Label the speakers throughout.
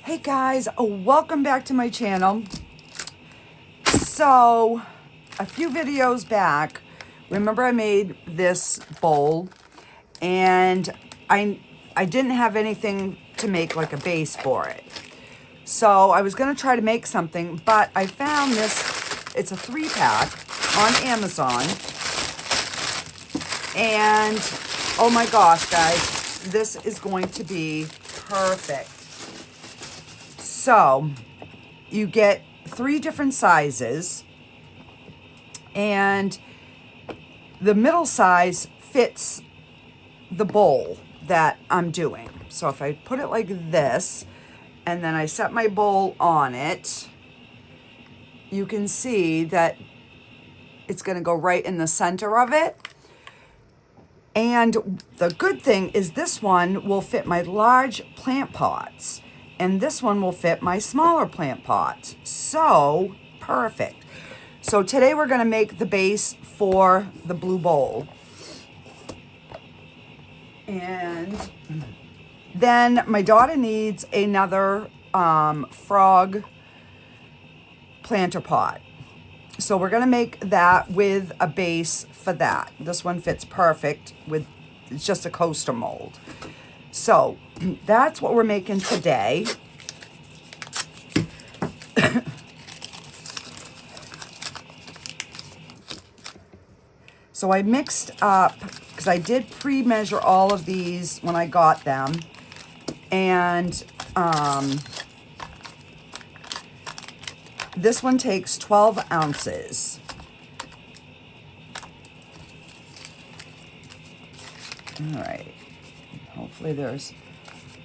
Speaker 1: Hey guys, welcome back to my channel. So, a few videos back, remember I made this bowl and I didn't have anything to make like a base for it. So I was gonna try to make something, but I found this, it's a 3-pack on Amazon. And oh my gosh, guys, this is going to be perfect. So you get 3 different sizes, and the middle size fits the bowl that I'm doing. So if I put it like this, and then I set my bowl on it, you can see that it's gonna go right in the center of it. And the good thing is this one will fit my large plant pots, and this one will fit my smaller plant pots. So perfect. So today we're gonna make the base for the blue bowl. And then my daughter needs another frog planter pot. So we're gonna make that with a base for that. This one fits perfect with, it's just a coaster mold. So that's what we're making today. So I mixed up, because I did pre-measure all of these when I got them. And this one takes 12 ounces. All right. Hopefully there's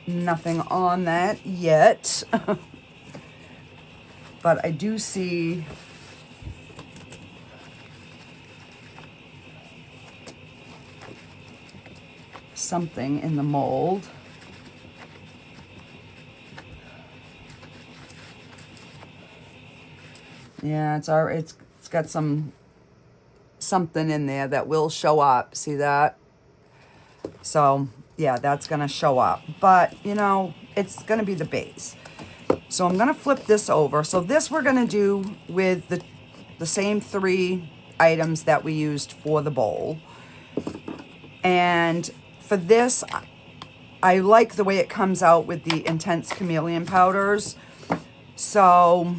Speaker 1: nothing on that yet. But I do see something in the mold. Yeah, it's got something in there that will show up. See that? So yeah, that's gonna show up. But you know, it's gonna be the base. So I'm gonna flip this over. So this we're gonna do with the same 3 items that we used for the bowl. And for this, I like the way it comes out with the intense Chameleon powders. So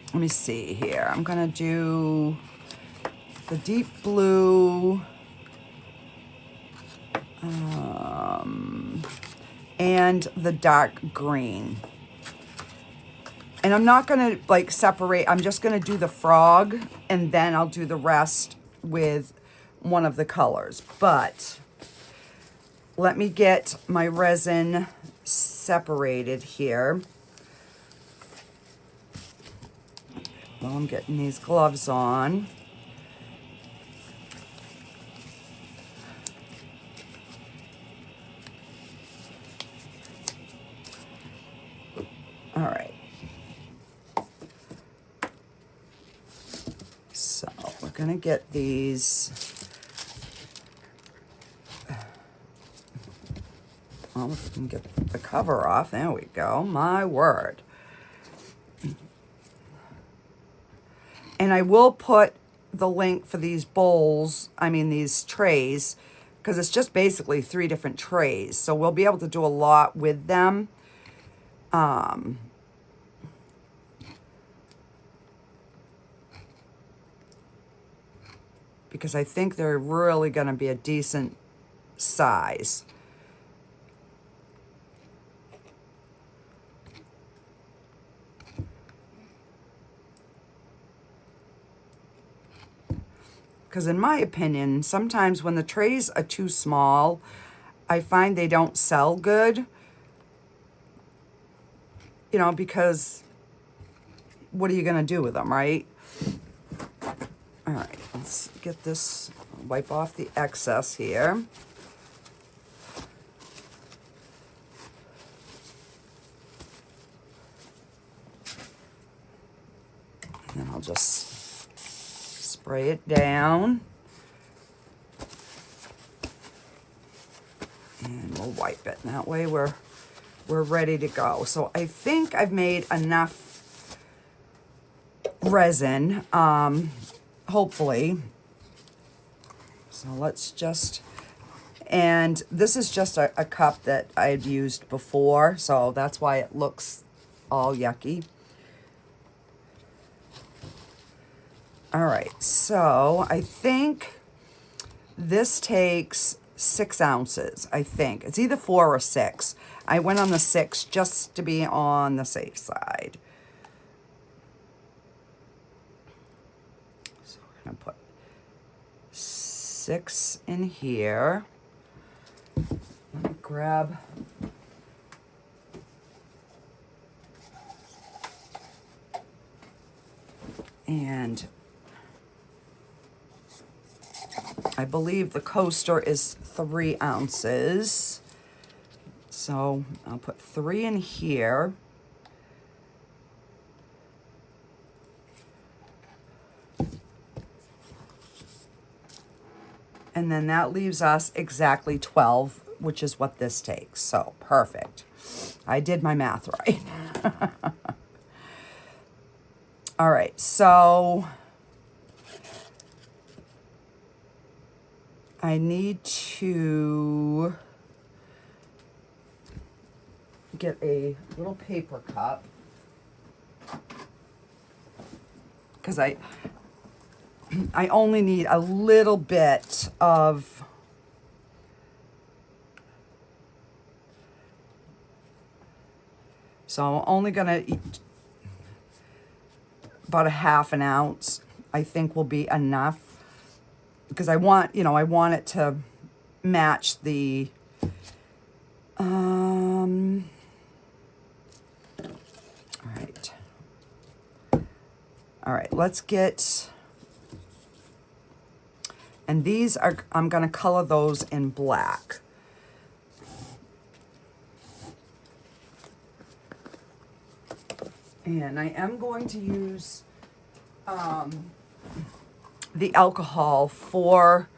Speaker 1: let me see here. I'm gonna do the deep blue and the dark green. And I'm not gonna like separate, I'm just gonna do the frog and then I'll do the rest with one of the colors. But let me get my resin separated here. While I'm getting these gloves on. All right. So we're gonna get these. Well, if we can get the cover off. There we go. My word. And I will put the link for these bowls, these trays, because it's just basically 3 different trays. So we'll be able to do a lot with them. Because I think they're really going to be a decent size. Because in my opinion, sometimes when the trays are too small, I find they don't sell good. You know, because what are you going to do with them, right? All right, let's get this, wipe off the excess here. And then I'll just spray it down. And we'll wipe it. And that way we're we're ready to go. So I think I've made enough resin, hopefully. So let's just, and this is just a cup that I've used before, so that's why it looks all yucky. All right, so I think this takes 6 ounces, I think. It's either 4 or 6. I went on the 6 just to be on the safe side. So we're gonna put 6 in here. Let me grab, and I believe the coaster is 3 ounces. So I'll put 3 in here. And then that leaves us exactly 12, which is what this takes. So perfect. I did my math right. All right, so I need to get a little paper cup because I only need a little bit of so I'm only gonna eat about a half an ounce. I think will be enough because I want, you know, I want it to match the all right, let's get, and these are, I'm going to color those in black. And I am going to use the alcohol for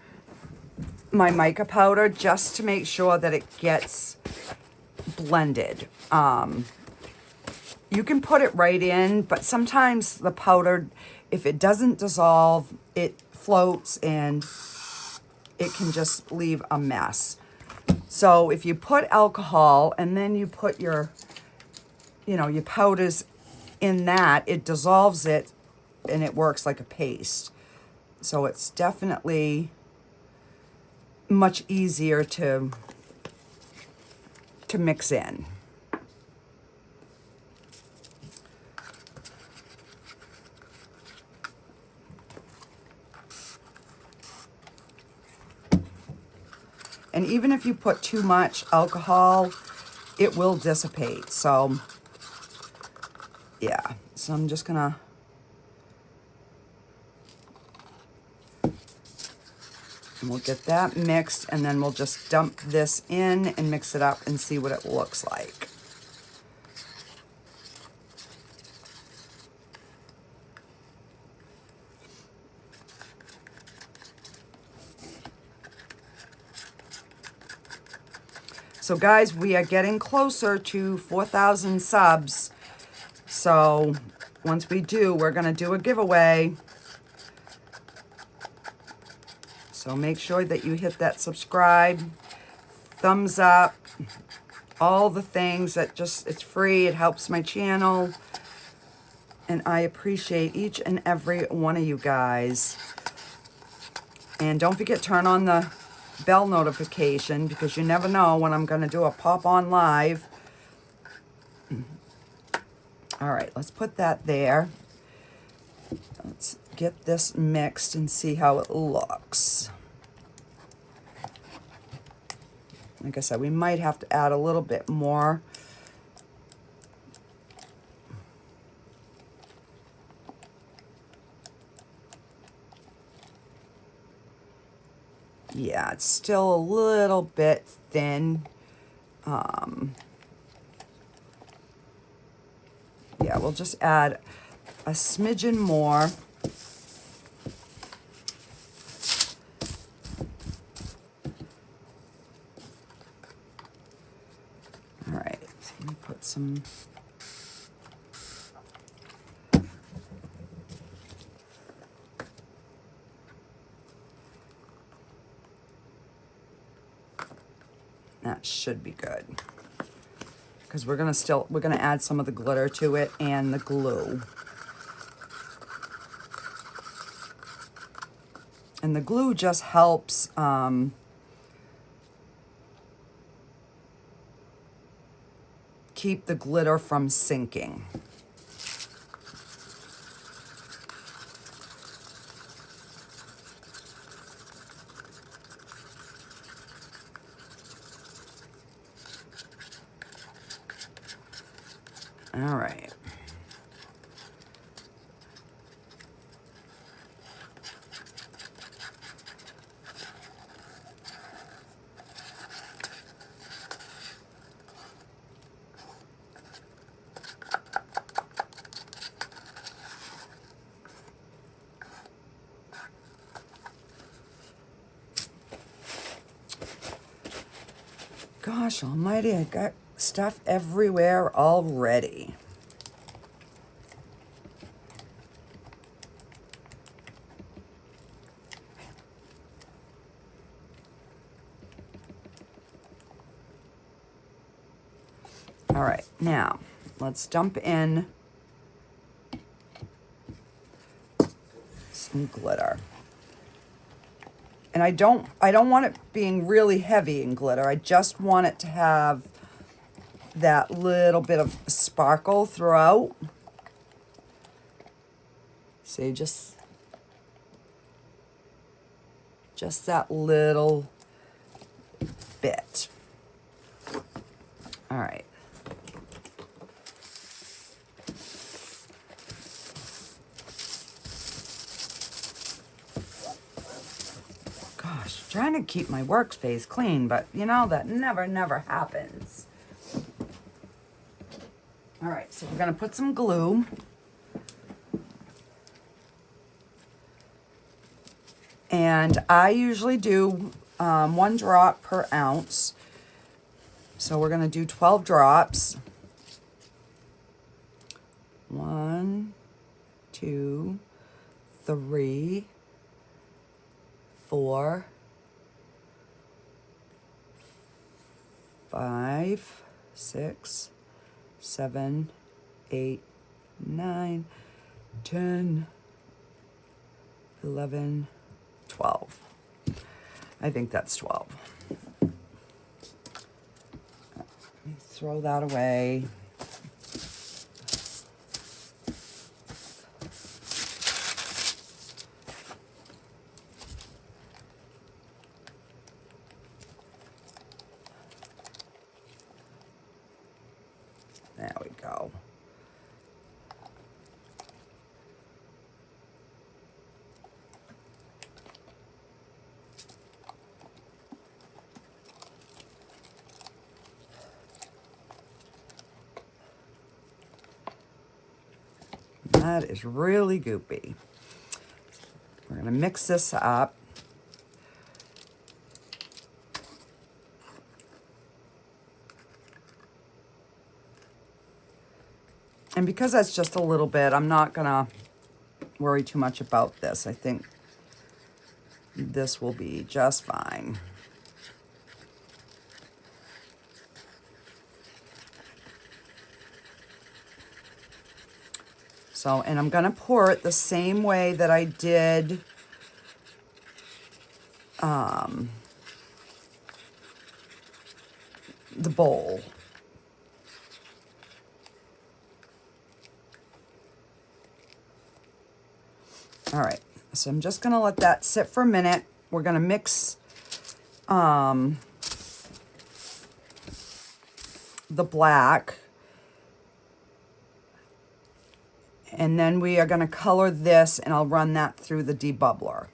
Speaker 1: my mica powder just to make sure that it gets blended. You can put it right in, but sometimes the powder, if it doesn't dissolve, it floats and it can just leave a mess. So if you put alcohol and then you put your, you know, your powders in that, it dissolves it and it works like a paste. So it's definitely much easier to mix in. And even if you put too much alcohol, it will dissipate. So, yeah. So I'm just gonna, and we'll get that mixed, and then we'll just dump this in and mix it up and see what it looks like. So guys, we are getting closer to 4,000 subs. So once we do, we're gonna do a giveaway. So make sure that you hit that subscribe, thumbs up, all the things that just, it's free, it helps my channel. And I appreciate each and every one of you guys. And don't forget, turn on the bell notification because you never know when I'm going to do a pop on live. All right, let's put that there. Let's get this mixed and see how it looks. Like I said, we might have to add a little bit more. Yeah, it's still a little bit thin. Yeah, we'll just add a smidgen more. All right, some... That should be good. Because we're gonna add some of the glitter to it and the glue. And the glue just helps keep the glitter from sinking. All right. Gosh almighty, I got stuff everywhere already. All right, now let's dump in some glitter. And I don't want it being really heavy in glitter. I just want it to have that little bit of sparkle throughout. See, just that little bit. All right. Gosh, trying to keep my workspace clean, but you know, that never happens. All right, so we're gonna put some glue. And I usually do 1 drop per ounce. So we're gonna do 12 drops. 1, 2, 3, 4, 5, 6, 7, 8, 9, 10, 11, 12. I think that's 12. Let me throw that away. There we go. That is really goopy. We're going to mix this up. And because that's just a little bit, I'm not going to worry too much about this. I think this will be just fine. So, and I'm going to pour it the same way that I did the bowl. All right, so I'm just going to let that sit for a minute. We're going to mix the black. And then we are going to color this, and I'll run that through the debubbler.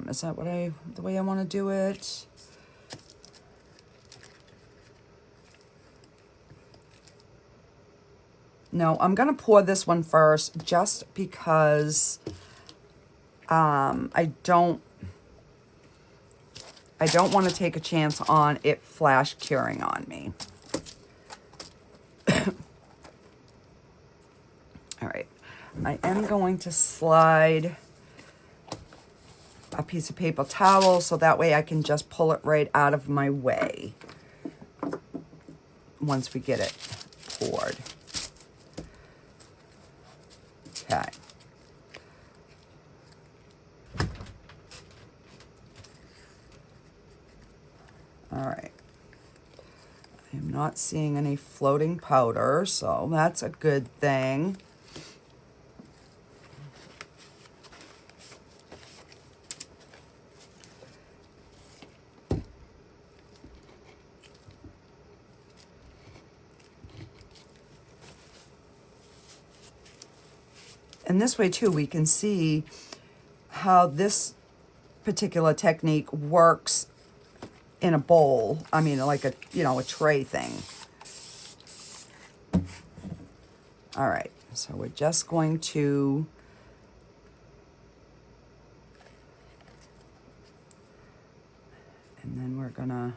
Speaker 1: Is that the way I want to do it? No, I'm going to pour this one first just because I don't I don't want to take a chance on it flash curing on me. All right, I am going to slide a piece of paper towel so that way I can just pull it right out of my way once we get it poured. Okay. All right. I am not seeing any floating powder, so that's a good thing. And this way too, we can see how this particular technique works in a bowl. I mean, like a, you know, a tray thing. All right, so we're just going to and then we're gonna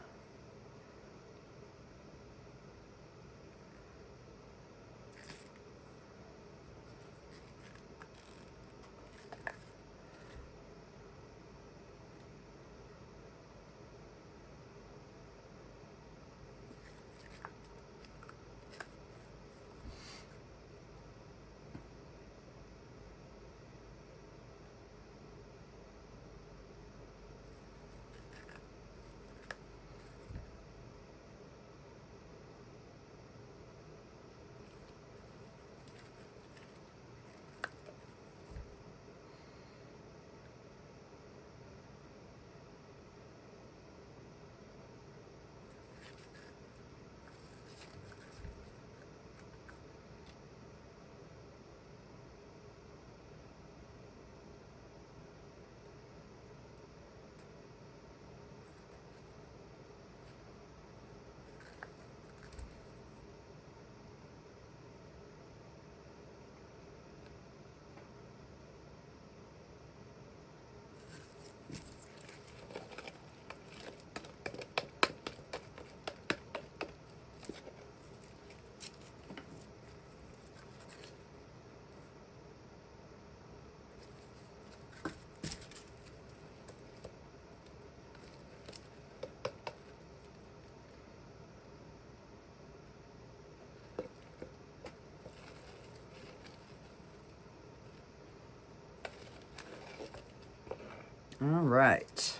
Speaker 1: all right.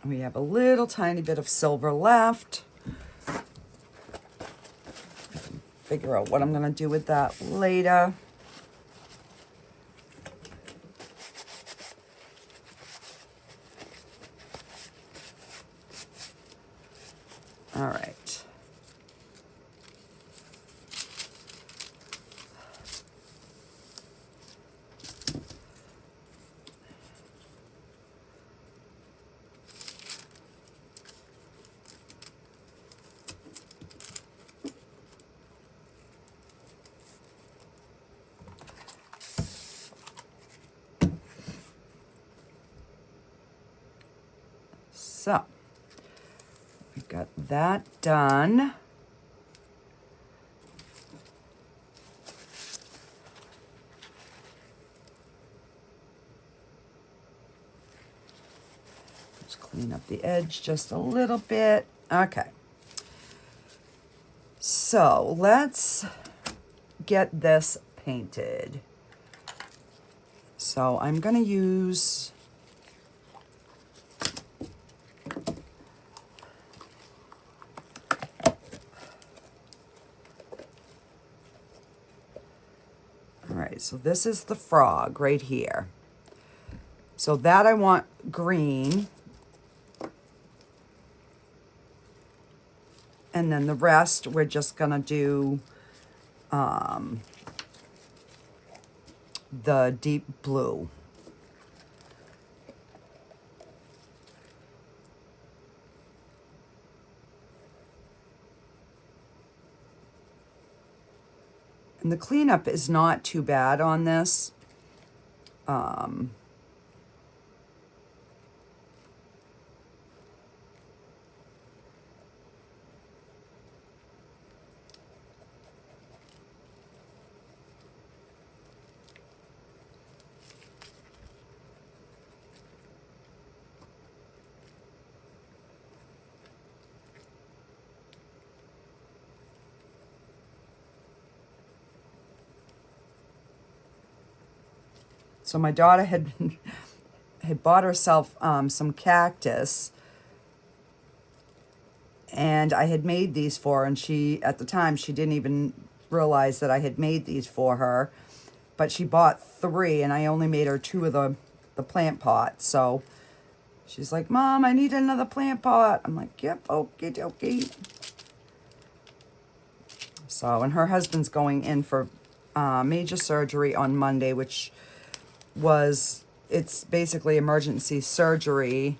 Speaker 1: We have a little tiny bit of silver left. Figure out what I'm going to do with that later. All right. So, we got that done. Let's clean up the edge just a little bit. Okay. So, let's get this painted. So, I'm going to use so this is the frog right here. So that I want green. And then the rest we're just gonna do the deep blue. And the cleanup is not too bad on this. So my daughter had bought herself some cactus, and I had made these for her, and she, at the time, she didn't even realize that I had made these for her, but she bought 3, and I only made her 2 of the plant pots. So she's like, Mom, I need another plant pot. I'm like, yep, okay, okay. So, and her husband's going in for major surgery on Monday, which it's basically emergency surgery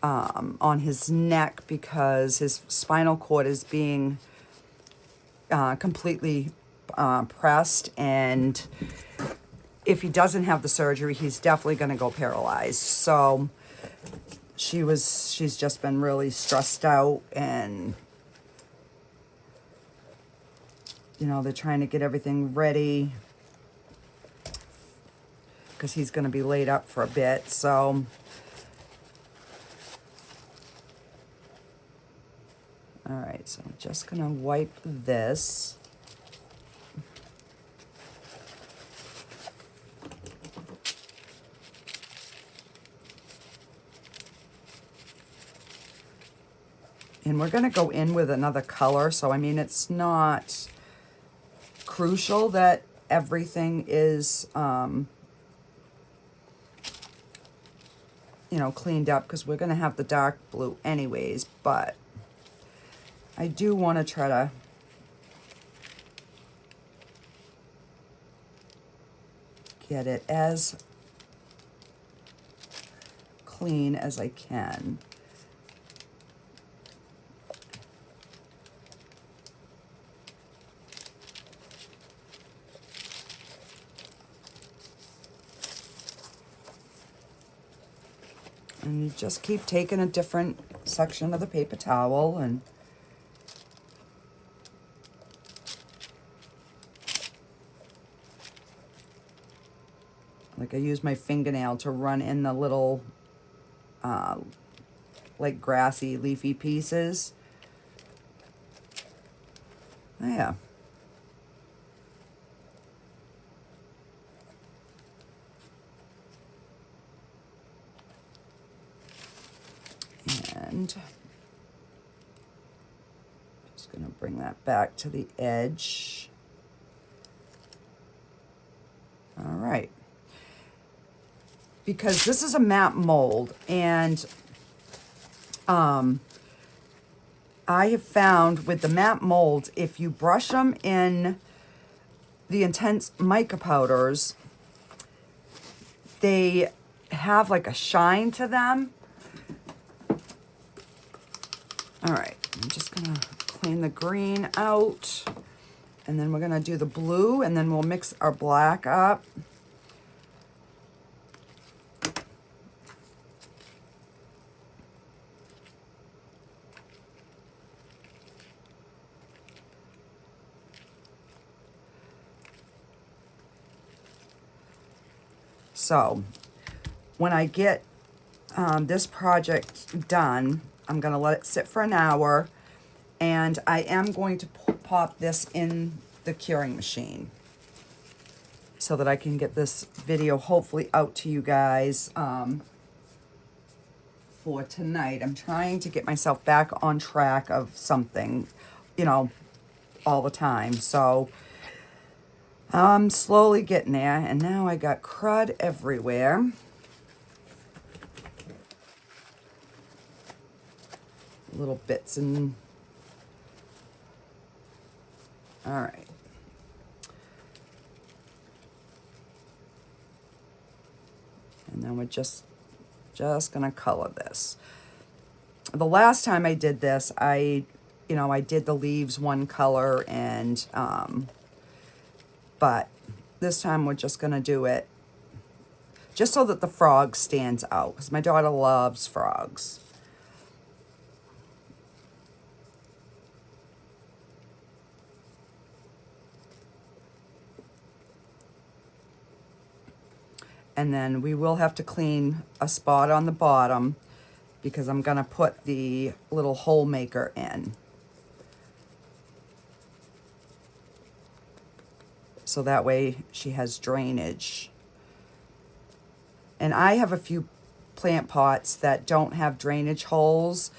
Speaker 1: on his neck because his spinal cord is being completely pressed, and if he doesn't have the surgery, he's definitely going to go paralyzed. So she's just been really stressed out, and they're trying to get everything ready because he's going to be laid up for a bit. So all right, so I'm just going to wipe this. And we're going to go in with another color. So, I mean, it's not crucial that everything is cleaned up, because we're going to have the dark blue anyways, but I do want to try to get it as clean as I can. And you just keep taking a different section of the paper towel and like I use my fingernail to run in the little like grassy leafy pieces. Yeah. And just going to bring that back to the edge. All right. Because this is a matte mold, and I have found with the matte molds, if you brush them in the intense mica powders, they have like a shine to them. All right, I'm just gonna clean the green out, and then we're gonna do the blue, and then we'll mix our black up. So when I get this project done, I'm going to let it sit for an hour, and I am going to pop this in the curing machine so that I can get this video hopefully out to you guys for tonight. I'm trying to get myself back on track of something, all the time. So I'm slowly getting there, and now I got crud everywhere. Little bits and all right. And then we're just gonna color this. The last time I did this, I did the leaves one color, and but this time we're just gonna do it just so that the frog stands out, because my daughter loves frogs. And then we will have to clean a spot on the bottom because I'm gonna put the little hole maker in. So that way she has drainage. And I have a few plant pots that don't have drainage holes,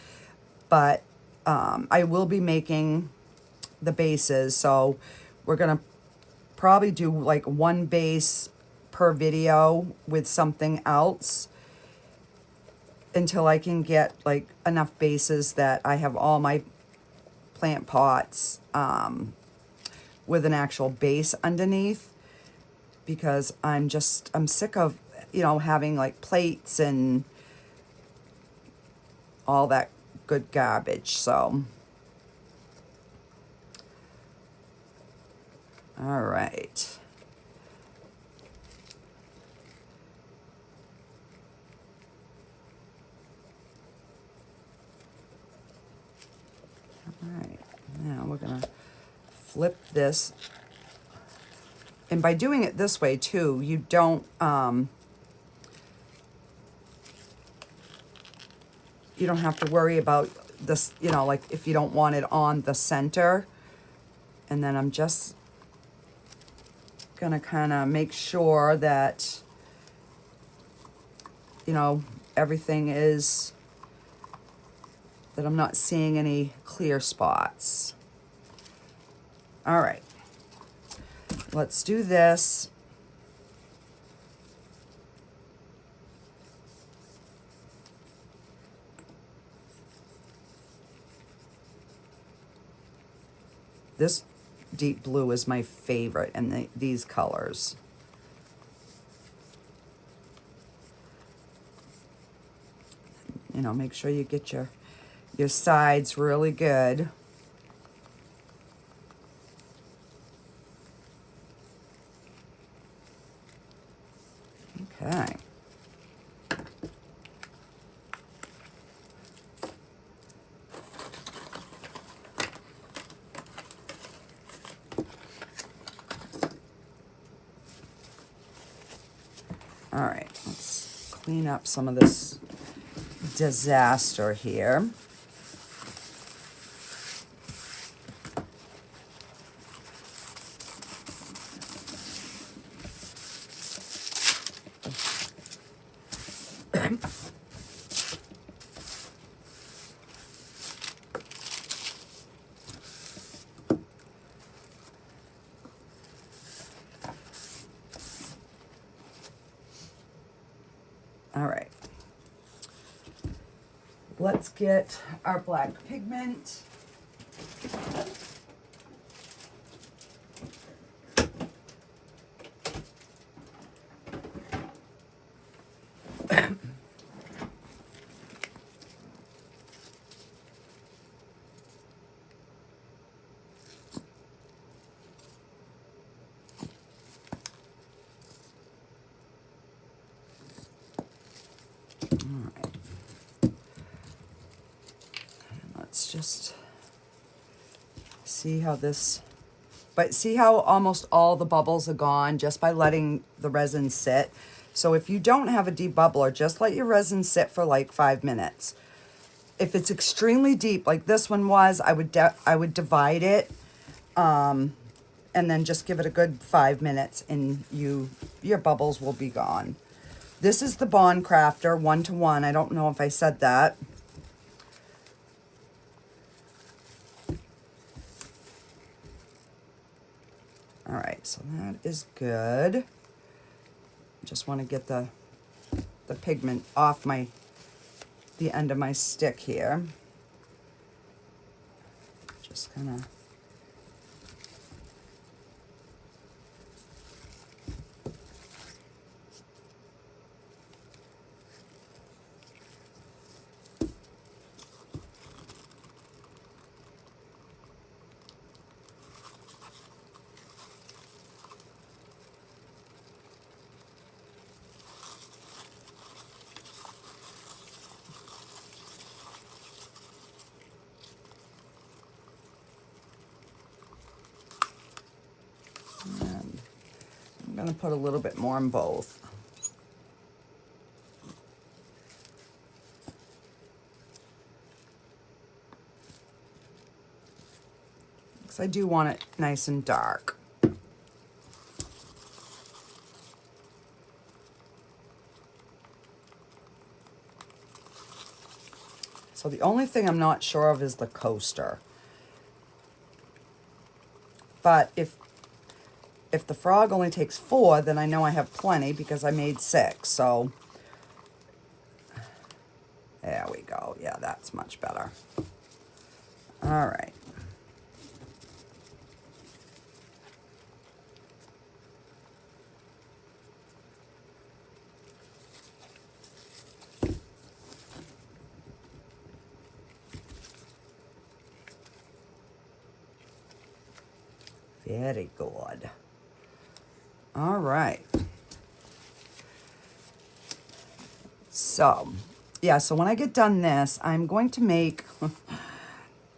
Speaker 1: but I will be making the bases. So we're gonna probably do like one base per video with something else until I can get like enough bases that I have all my plant pots with an actual base underneath, because I'm sick of, having like plates and all that good garbage. So, all right. All right, now we're gonna flip this. And by doing it this way too, you don't have to worry about this, like if you don't want it on the center. And then I'm just gonna kind of make sure that, everything is, that I'm not seeing any clear spots. All right, let's do this. This deep blue is my favorite in these colors. Make sure you get your sides really good. Okay. All right, let's clean up some of this disaster here. All right, let's get our black pigment. Just see how this, but see how almost all the bubbles are gone just by letting the resin sit. So if you don't have a deep bubbler, just let your resin sit for like 5 minutes. If it's extremely deep, like this one was, I would divide it, and then just give it a good 5 minutes, and your bubbles will be gone. This is the Bond Craftor 1-to-1. I don't know if I said that. All right, so that is good. Just want to get the pigment off the end of my stick here. Just kind of going to put a little bit more in both. Because I do want it nice and dark. So the only thing I'm not sure of is the coaster. But if the frog only takes 4, then I know I have plenty because I made 6. So there we go. Yeah, that's much better. All right. Very good. All right. So, yeah, so when I get done this, I'm going to make,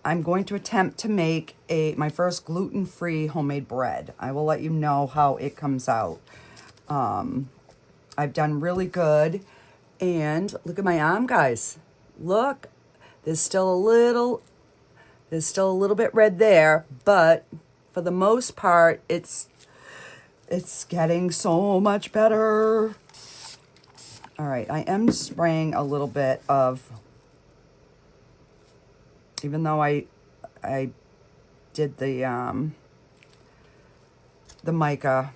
Speaker 1: I'm going to attempt to make my first gluten-free homemade bread. I will let you know how it comes out. I've done really good. And look at my arm, guys. Look, there's still a little bit red there, but for the most part, it's getting so much better. All right, I am spraying a little bit of, even though I did the mica.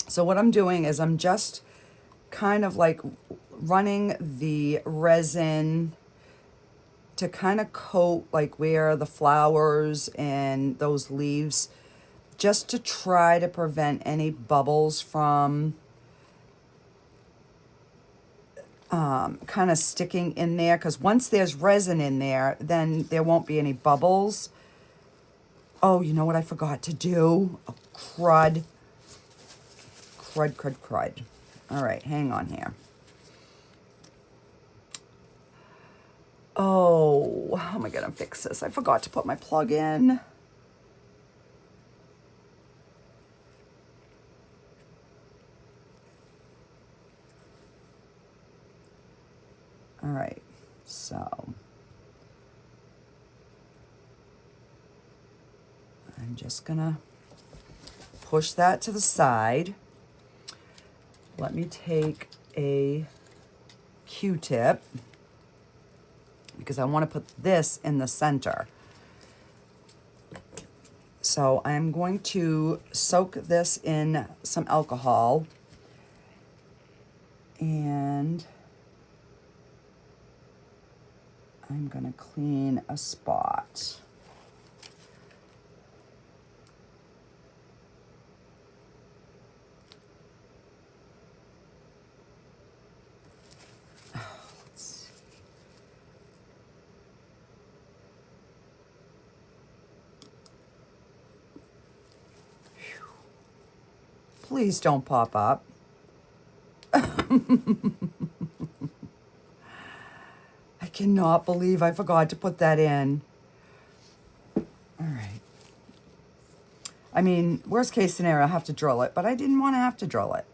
Speaker 1: So what I'm doing is I'm just kind of like running the resin to kind of coat like where the flowers and those leaves, just to try to prevent any bubbles from kind of sticking in there, because once there's resin in there, then there won't be any bubbles. Oh, you know what I forgot to do? Oh, crud. All right, hang on here. Oh, how am I gonna fix this? I forgot to put my plug in. All right, so I'm just gonna push that to the side. Let me take a Q-tip, because I want to put this in the center. So I'm going to soak this in some alcohol, and I'm going to clean a spot. Please don't pop up. I cannot believe I forgot to put that in. All right. I mean, worst case scenario, I have to drill it, but I didn't want to have to drill it.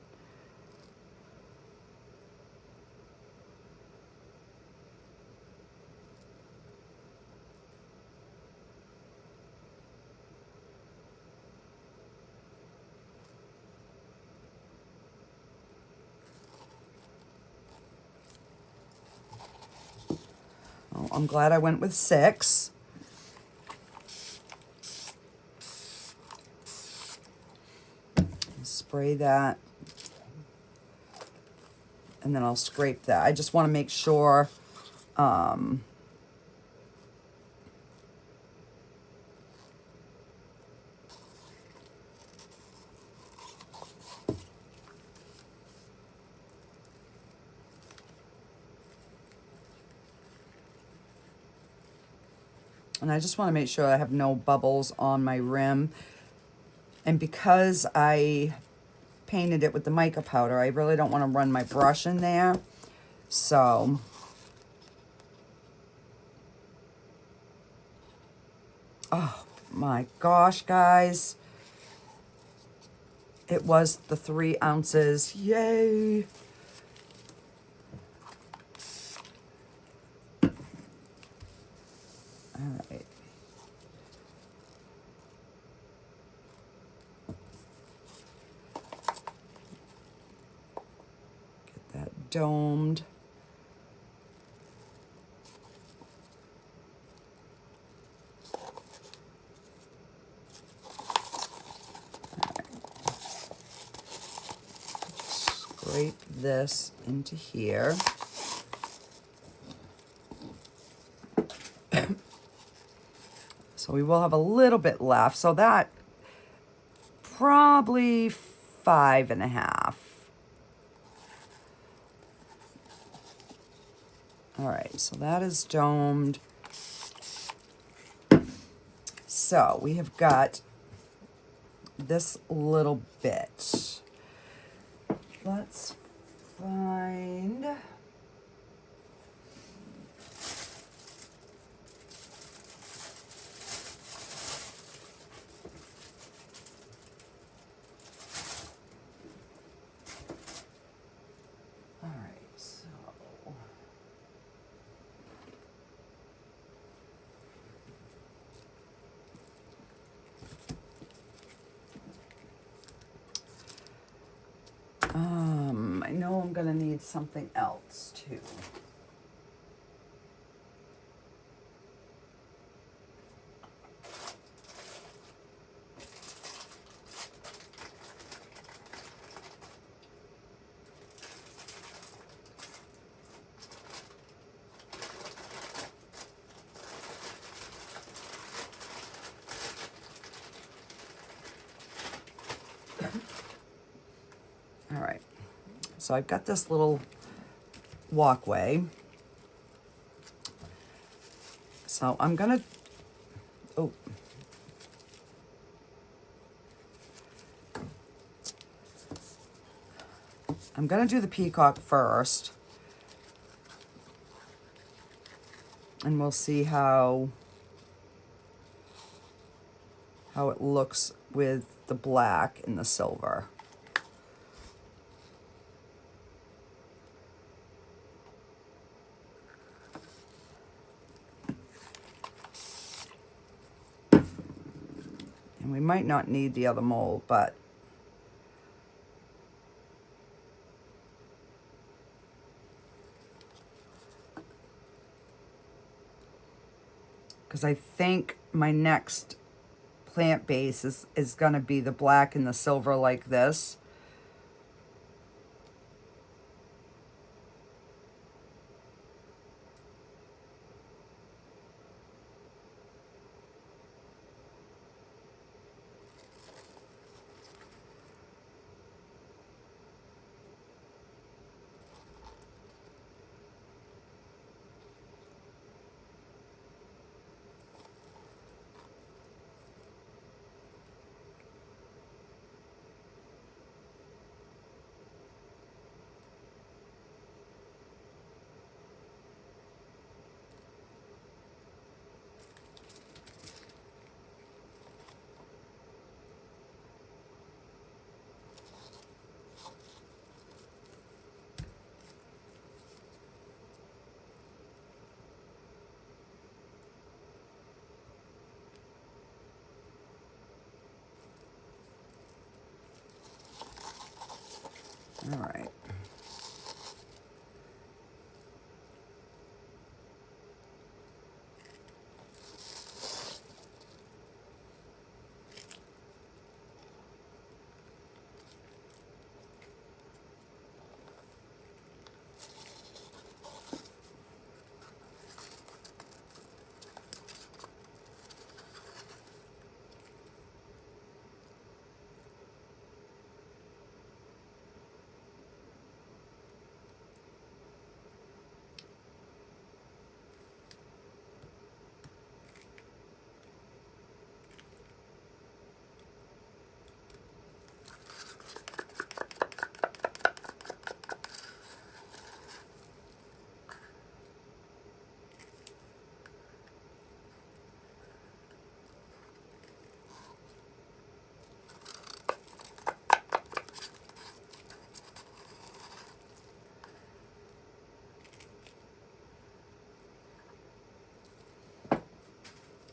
Speaker 1: I'm glad I went with 6. Spray that. And then I'll scrape that. I just want to make sure and I just want to make sure I have no bubbles on my rim. And because I painted it with the mica powder, I really don't want to run my brush in there. So Oh my gosh, guys. It was the 3 ounces. Yay. All right. Get that domed. Scrape this into here. So we will have a little bit left. So that probably 5.5. All right, so that is domed. So we have got this little bit. Let's find... I know I'm gonna need something else too. All right, so I've got this little walkway. So I'm gonna, I'm gonna do the peacock first. And we'll see how it looks with the black and the silver. And we might not need the other mold, but because I think my next plant base is going to be the black and the silver like this. All right.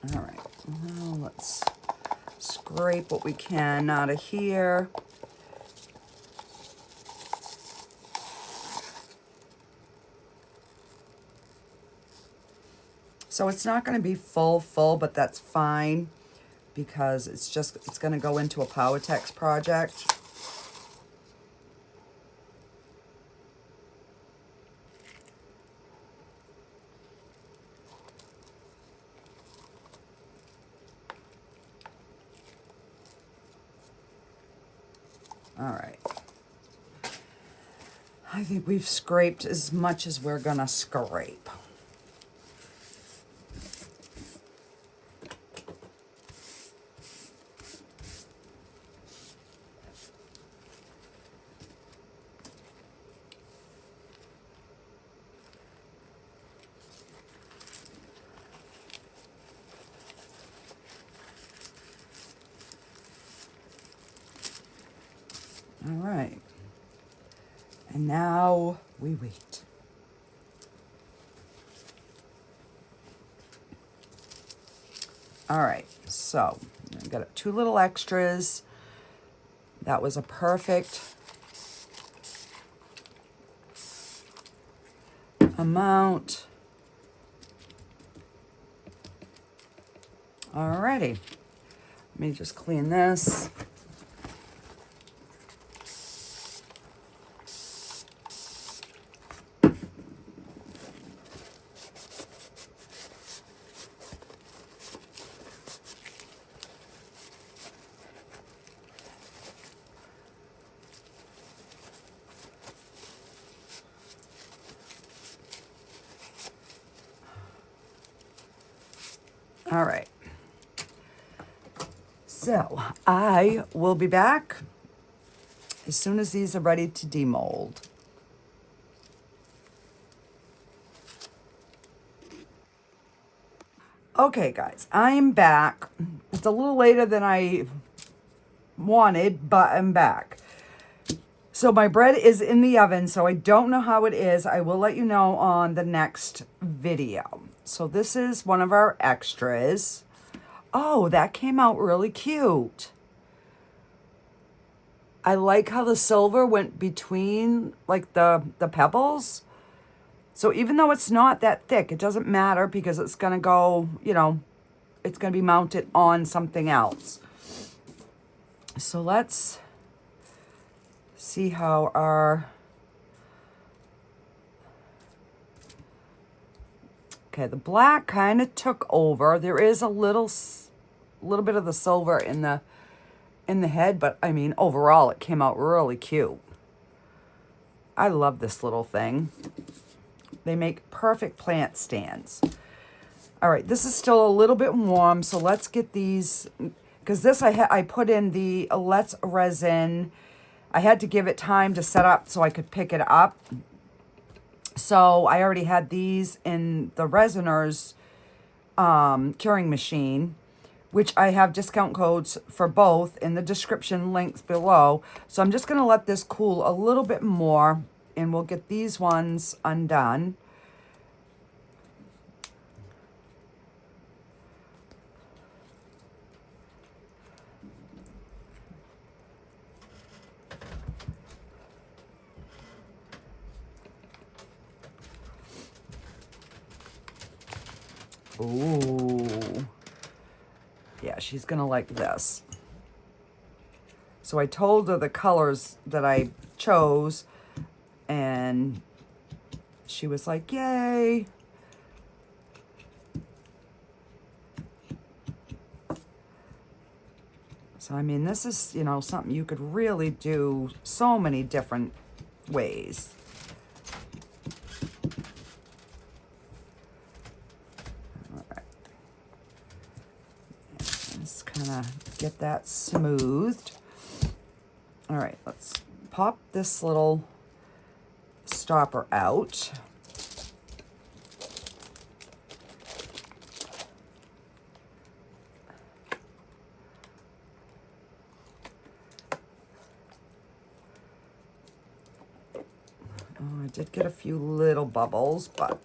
Speaker 1: All right, now let's scrape what we can out of here. So it's not going to be full, but that's fine because it's going to go into a PowerTex project. All right. I think we've scraped as much as we're going to scrape. All right, and now we wait. All right, so I got 2 little extras. That was a perfect amount. All righty, let me just clean this. All right, so I will be back as soon as these are ready to demold. Okay, guys, I'm back. It's a little later than I wanted, but I'm back. So my bread is in the oven, so I don't know how it is. I will let you know on the next video. So this is one of our extras. Oh, that came out really cute. I like how the silver went between like the pebbles. So even though it's not that thick, it doesn't matter because it's going to go, you know, it's going to be mounted on something else. So let's see how our... Okay, the black kind of took over. There is a little bit of the silver in the head, but I mean, overall, it came out really cute. I love this little thing. They make perfect plant stands. All right, this is still a little bit warm, so let's get these, because this I put in the Let's Resin. I had to give it time to set up so I could pick it up. So I already had these in the Resiners curing machine, which I have discount codes for both in the description links below. So I'm just going to let this cool a little bit more, and we'll get these ones undone. Ooh. Yeah, she's going to like this. So I told her the colors that I chose, and she was like, yay. So, I mean, this is, you know, something you could really do so many different ways. Kind of get that smoothed. All right, let's pop this little stopper out. Oh, I did get a few little bubbles, but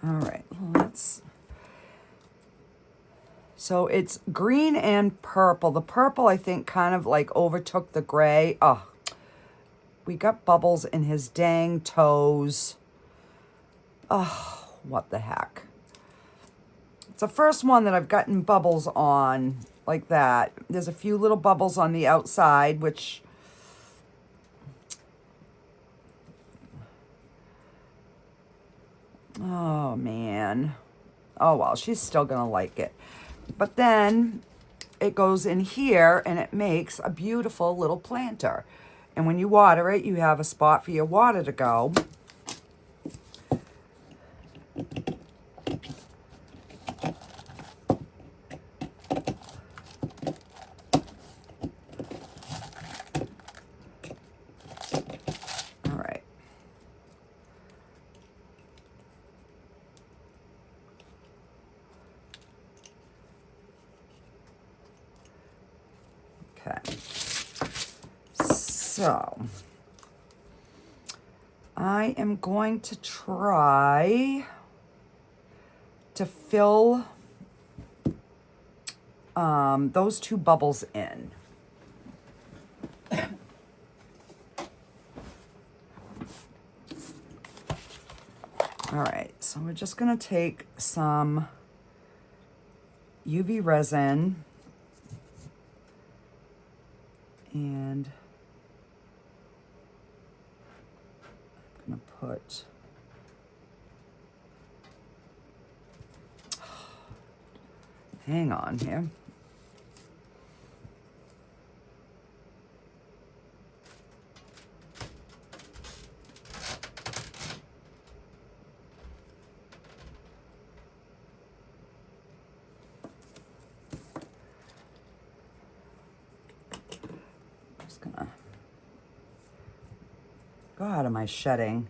Speaker 1: All right, let's... So it's green and purple. The purple, I think, kind of like overtook the gray. Oh, we got bubbles in his dang toes. Oh, what the heck. It's the first one that I've gotten bubbles on like that. There's a few little bubbles on the outside, which... Oh, man. Oh, well, she's still going to like it. But then it goes in here and it makes a beautiful little planter. And when you water it, you have a spot for your water to go. All right. Okay. So I am going to try to fill those two bubbles in. All right, so we're just gonna take some UV resin and I'm gonna put hang on here. Just gonna... God, am I shedding?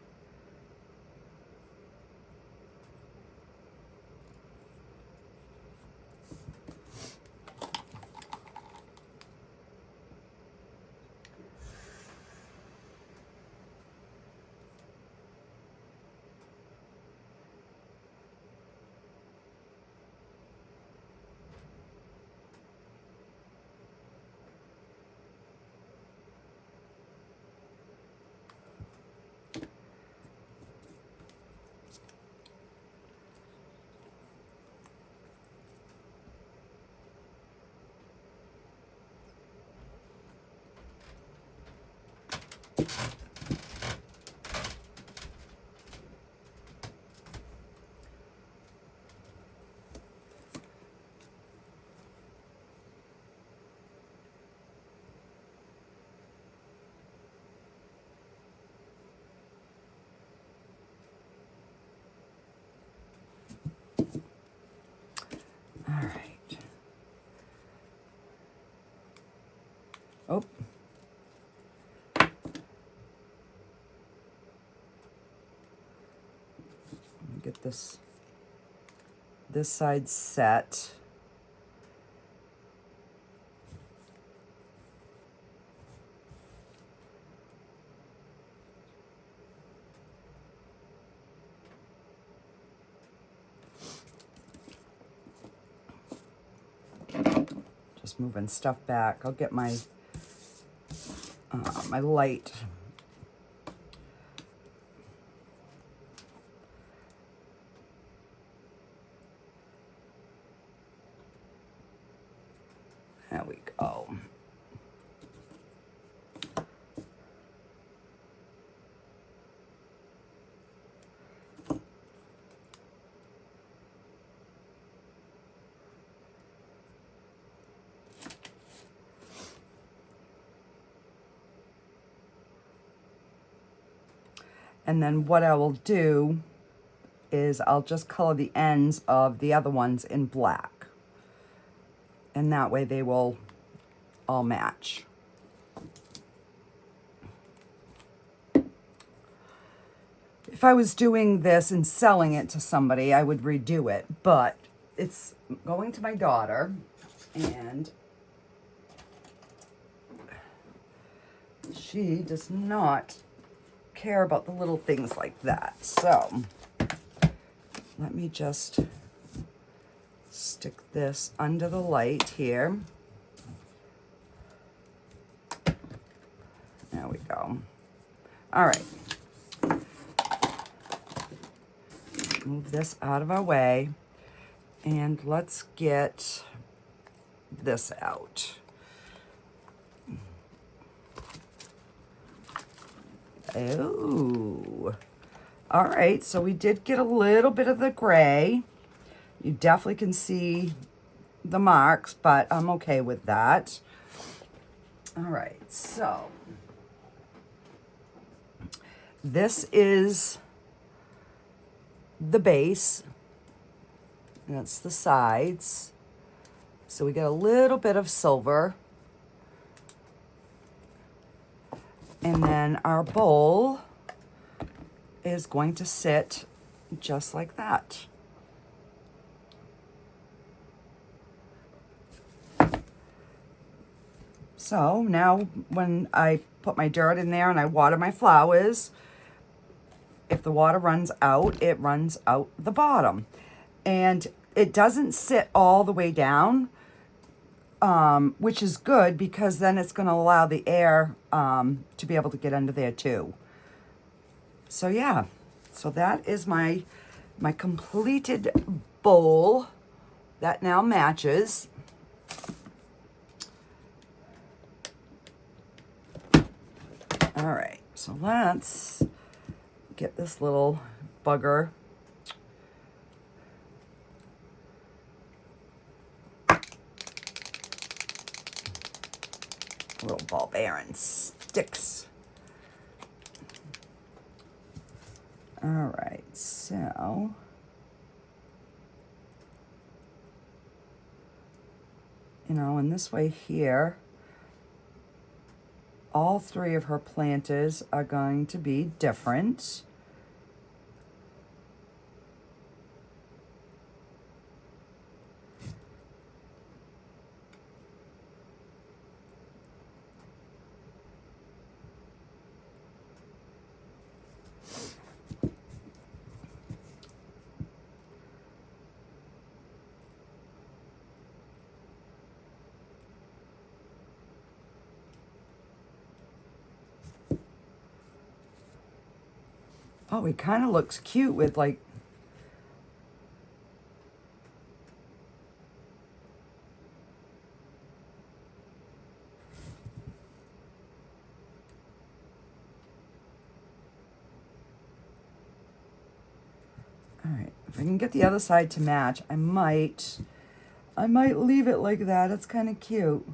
Speaker 1: All right. Oh. Get this side set. Just moving stuff back. I'll get my my light. There we go. And then what I will do is I'll just color the ends of the other ones in black. And that way they will all match. If I was doing this and selling it to somebody, I would redo it. But it's going to my daughter, and she does not care about the little things like that. So let me just stick this under the light here. There we go. All right. Move this out of our way, and let's get this out. Oh, all right, so we did get a little bit of the gray. You definitely can see the marks, but I'm okay with that. All right, so this is the base. That's the sides. So we get a little bit of silver. And then our bowl is going to sit just like that. So now when I put my dirt in there and I water my flowers, if the water runs out, it runs out the bottom. And it doesn't sit all the way down, which is good because then it's going to allow the air to be able to get under there too. So yeah, so that is my completed bowl that now matches. All right, so let's get this little bugger. Little ball bearing sticks. All right, so you know, in this way here, all three of her planters are going to be different. Oh, he kind of looks cute with like, all right, if I can get the other side to match, I might leave it like that. It's kind of cute.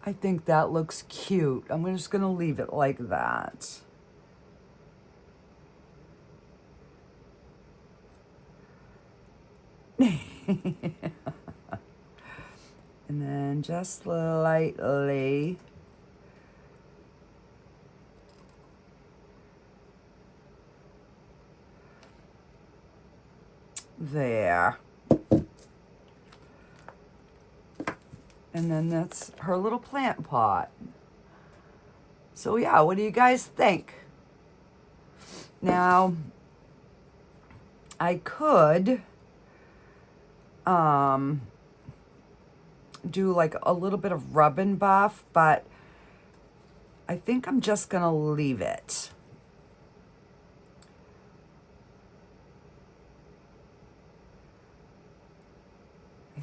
Speaker 1: I think that looks cute. I'm just going to leave it like that. And then just lightly there. And then that's her little plant pot. So yeah, what do you guys think? Now, I could do like a little bit of rub and buff, but I think I'm just gonna leave it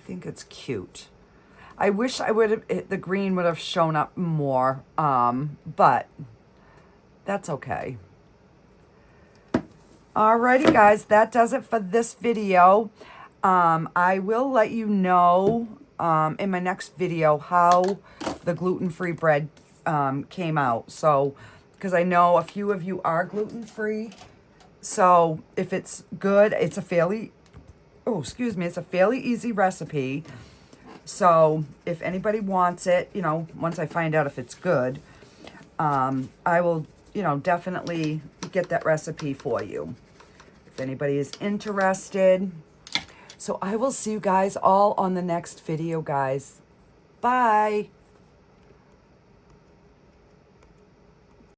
Speaker 1: think it's cute. I wish the green would have shown up more, but that's okay. Alrighty, guys, that does it for this video. I will let you know in my next video how the gluten-free bread came out. So, because I know a few of you are gluten-free. So, if it's good, it's a fairly, it's a fairly easy recipe. So, if anybody wants it, you know, once I find out if it's good, I will, you know, definitely get that recipe for you. If anybody is interested. So, I will see you guys all on the next video, guys. Bye.